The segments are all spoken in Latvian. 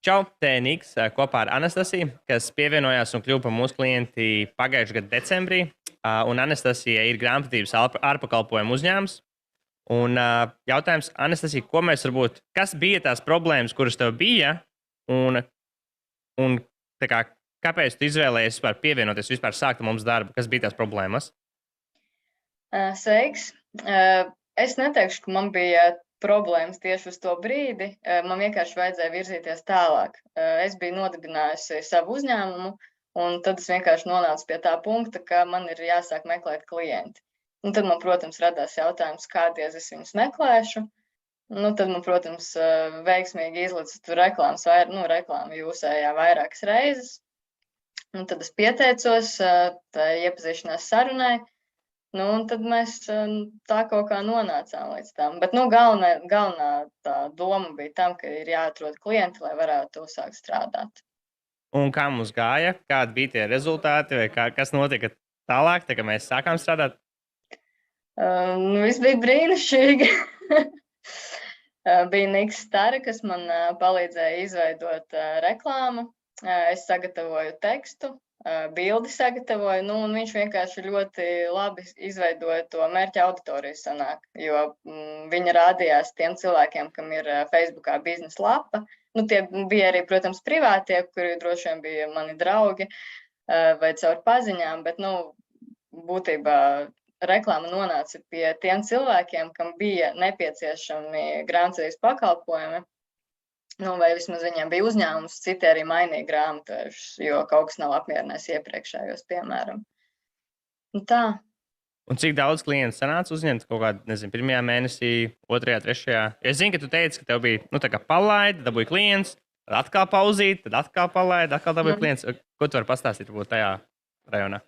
Čau, te Niks kopā ar Anastasiju, kas pievienojās un kļuva par mūsu klienti pagājušā gada decembrī. Un Anastasija ir grāmatvedības ārpakalpojumu uzņēmums. Un jautājums, Anastasija, kas bija tās problēmas, kuras tev bija, un kāpēc tu izvēlējies vispār pievienoties, vispār sākt mums darbu? Kas bija tās problēmas? Sveiks! Es neteikšu, ka man bija problēmas tieši uz to brīdi. Man vienkārši vajadzēja virzīties tālāk. Es biju nodibinājusi savu uzņēmumu, un tad es vienkārši nonācu pie tā punkta, ka man ir jāsāk meklēt klienti. Un tad man, protams, radās jautājums, kādies es viņus meklēšu. Tad man, protams, veiksmīgi izlicu reklāmu jūsējā vairākas reizes. Un tad es pieteicos tā iepazīšanās sarunai. Un tad mēs tā kaut kā nonācām līdz tam. Bet galvenā tā doma bija tam, ka ir jāatrod klienti, lai varētu sākt strādāt. Un kā mums gāja? Kādi bija tie rezultāti? Vai kas notika tālāk, kad mēs sākām strādāt? Viss bija brīnišķīgi. Bija Niks Stara, kas man palīdzēja izveidot reklāmu. Es sagatavoju tekstu. Bildi sagatavoju, un viņš vienkārši ļoti labi izveidoja to mērķa auditoriju sanāk, jo viņa rādījās tiem cilvēkiem, kam ir Facebookā biznesa lapa. Tie bija arī, protams, privātie, kuri droši vien bija mani draugi vai caur paziņām, bet, būtībā reklāma nonāca pie tiem cilvēkiem, kam bija nepieciešami grāmatvedības pakalpojumi. Vai vismaz viņiem bija uzņēmums, citi arī mainīja grāmatvedus, jo kaut kas nav apmierinājis iepriekšējos, piemēram. Tā. Un cik daudz klientu sanāca uzņemt kaut kādā, pirmajā mēnesī, otrajā, trešajā? Es zinu, ka tu teici, ka tev bija, palaidi, dabūji klients, tad atkal pauzīt, tad atkal palaidi, atkal dabūji klients. Ko tu vari pastāstīt varbūt tajā rajonā?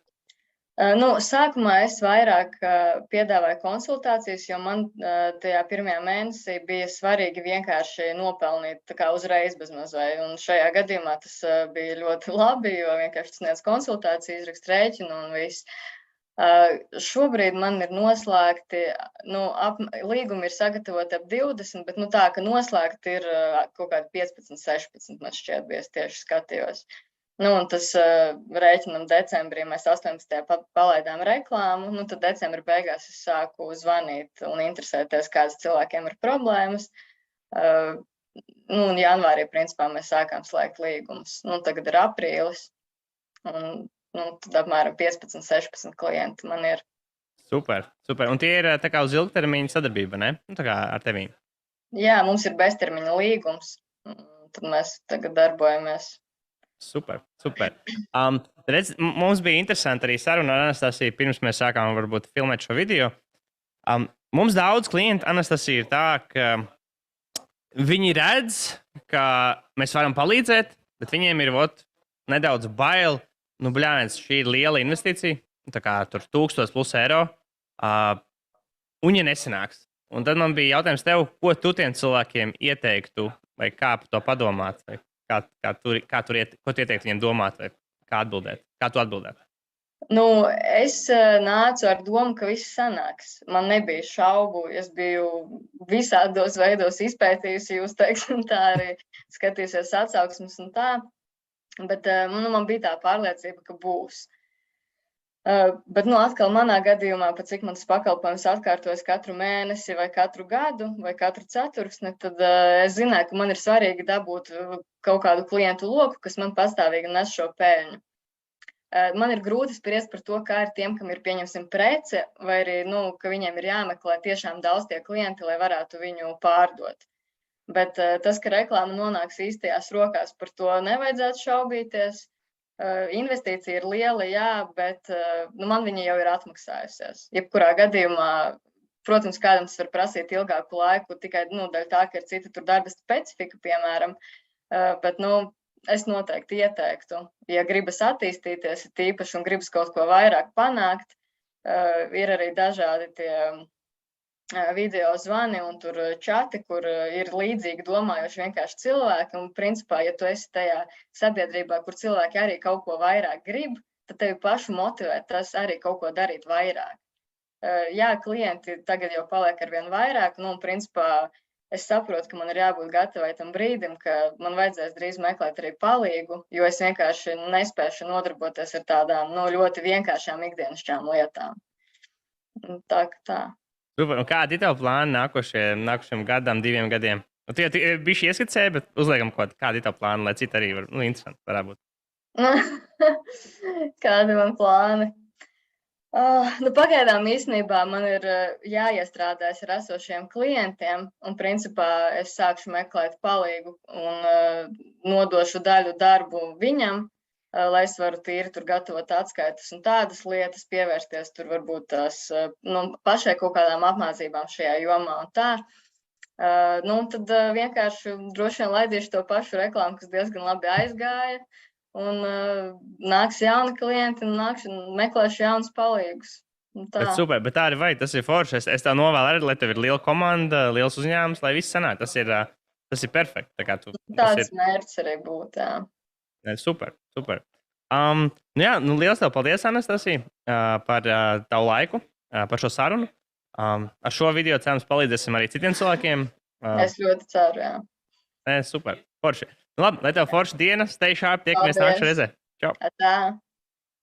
Sākumā es vairāk piedāvāju konsultācijas, jo man tajā pirmajā mēnesī bija svarīgi vienkārši nopelnīt tā kā uzreiz bezmaz vai. Un šajā gadījumā tas bija ļoti labi, jo vienkārši sniedz konsultāciju, izrakst rēķinu un viss. Šobrīd man ir noslēgti, līgumi ir sagatavoti ap 20, bet tā, ka noslēgti ir kaut kādi 15, 16, man šķiet, bija es tieši skatījos. Un tas rēķinam decembrī mēs 18. palaidām reklāmu, tad decembra beigās es sāku zvanīt un interesēties, kādas cilvēkiem ir problēmas. Un janvārī, principā, mēs sākām slēgt līgumus. Tagad ir aprīlis, un tad apmēram 15, 16 klienti man ir. Super. Un tie ir tā kā uz ilgtermiņa sadarbība, ne? Tā kā ar tevīm. Jā, mums ir beztermiņa līgums, tad mēs tagad darbojamies. Super. Mums bija interesanti arī saruna ar Anastasiju, pirms mēs sākām varbūt filmēt šo video. Mums daudz klientu, Anastasija, ir tā, ka viņi redz, ka mēs varam palīdzēt, bet viņiem ir nedaudz bail. Šī ir liela investīcija, tā kā tur 1000+ eiro, un ja nesanāks. Un tad man bija jautājums tev, ko tu tiem cilvēkiem ieteiktu, vai kā par to padomāt, vai ko tu ieteiktu viņiem domāt, vai kā atbildēt? Kā tu atbildētu? Es nācu ar domu, ka viss sanāks. Man nebija šaubu, es biju visādos veidos izpētījusi, jūs teiksim, tā arī skatījusies atsauksmes un tā, bet man bija tā pārliecība, ka būs. Bet atkal manā gadījumā, pat cik man tas pakalpojums atkārtojas katru mēnesi vai katru gadu vai katru ceturksni, tad es zināju, ka man ir svarīgi dabūt kaut kādu klientu loku, kas man pastāvīgi nes šo peļņu. Man ir grūti spriest par to, kā ir tiem, kam ir pieņemsim prece, vai arī, ka viņiem ir jāmeklē tiešām daudz tie klienti, lai varētu viņu pārdot. Bet tas, ka reklāma nonāks īstajās rokās, par to nevajadzētu šaubīties. Investīcija ir liela, jā, bet man viņa jau ir atmaksājusies. Jebkurā gadījumā, protams, kādam tas var prasīt ilgāku laiku, tikai daļa tā, ka ir cita tur darba specifika, piemēram, bet es noteikti ieteiktu, ja gribas attīstīties, ir tīpaši un gribas kaut ko vairāk panākt, ir arī dažādi tie video zvani un tur čati, kur ir līdzīgi domājoši vienkārši cilvēki. Un, principā, ja tu esi tajā sabiedrībā, kur cilvēki arī kaut ko vairāk grib, tad tevi pašu motivē tas arī kaut ko darīt vairāk. Jā, klienti tagad jau paliek arvien vairāk, un, principā, es saprotu, ka man ir jābūt gatavai tam brīdim, ka man vajadzēs drīz meklēt arī palīgu, jo es vienkārši nespēšu nodarboties ar tādām ļoti vienkāršām ikdienišķām lietām. Tā kā tā. Super. Un kādi ir tavi plāni nākošajam gadam, 2 gadiem? Tu jau bišķi ieskicēji, bet uzliekam kādi ir tavi plāni, lai citi arī interesanti varētu būt. Kādi man plāni? Pagaidām īstenībā man ir jāiestrādājas ar esošiem klientiem, un principā es sākšu meklēt palīgu un nodošu daļu darbu viņam, lai es varu tīri tur gatavot atskaitas un tādas lietas, pievērsties tur varbūt tās pašai kaut kādām apmācībām šajā jomā un tā. Tad vienkārši droši vien laidīšu to pašu reklāmu, kas diezgan labi aizgāja. Un nāks jauni klienti un meklēšu jaunus palīgus. Bet super, bet tā arī vajag, tas ir forši. Es tev novēlu arī, lai tev ir liela komanda, liels uzņēmums, lai viss sanāk. Tas ir perfekti. Tāds mērķis arī būtu, jā. Super. Liels tev paldies, Anastasija, par tavu laiku, par šo sarunu. Ar šo video cerams palīdzēsim arī citiem cilvēkiem. Es ļoti ceru, jā. Super, forši. Labi, lai tev forša diena, stay sharp, tiekamies nākamajā reizē. Čau! Tā.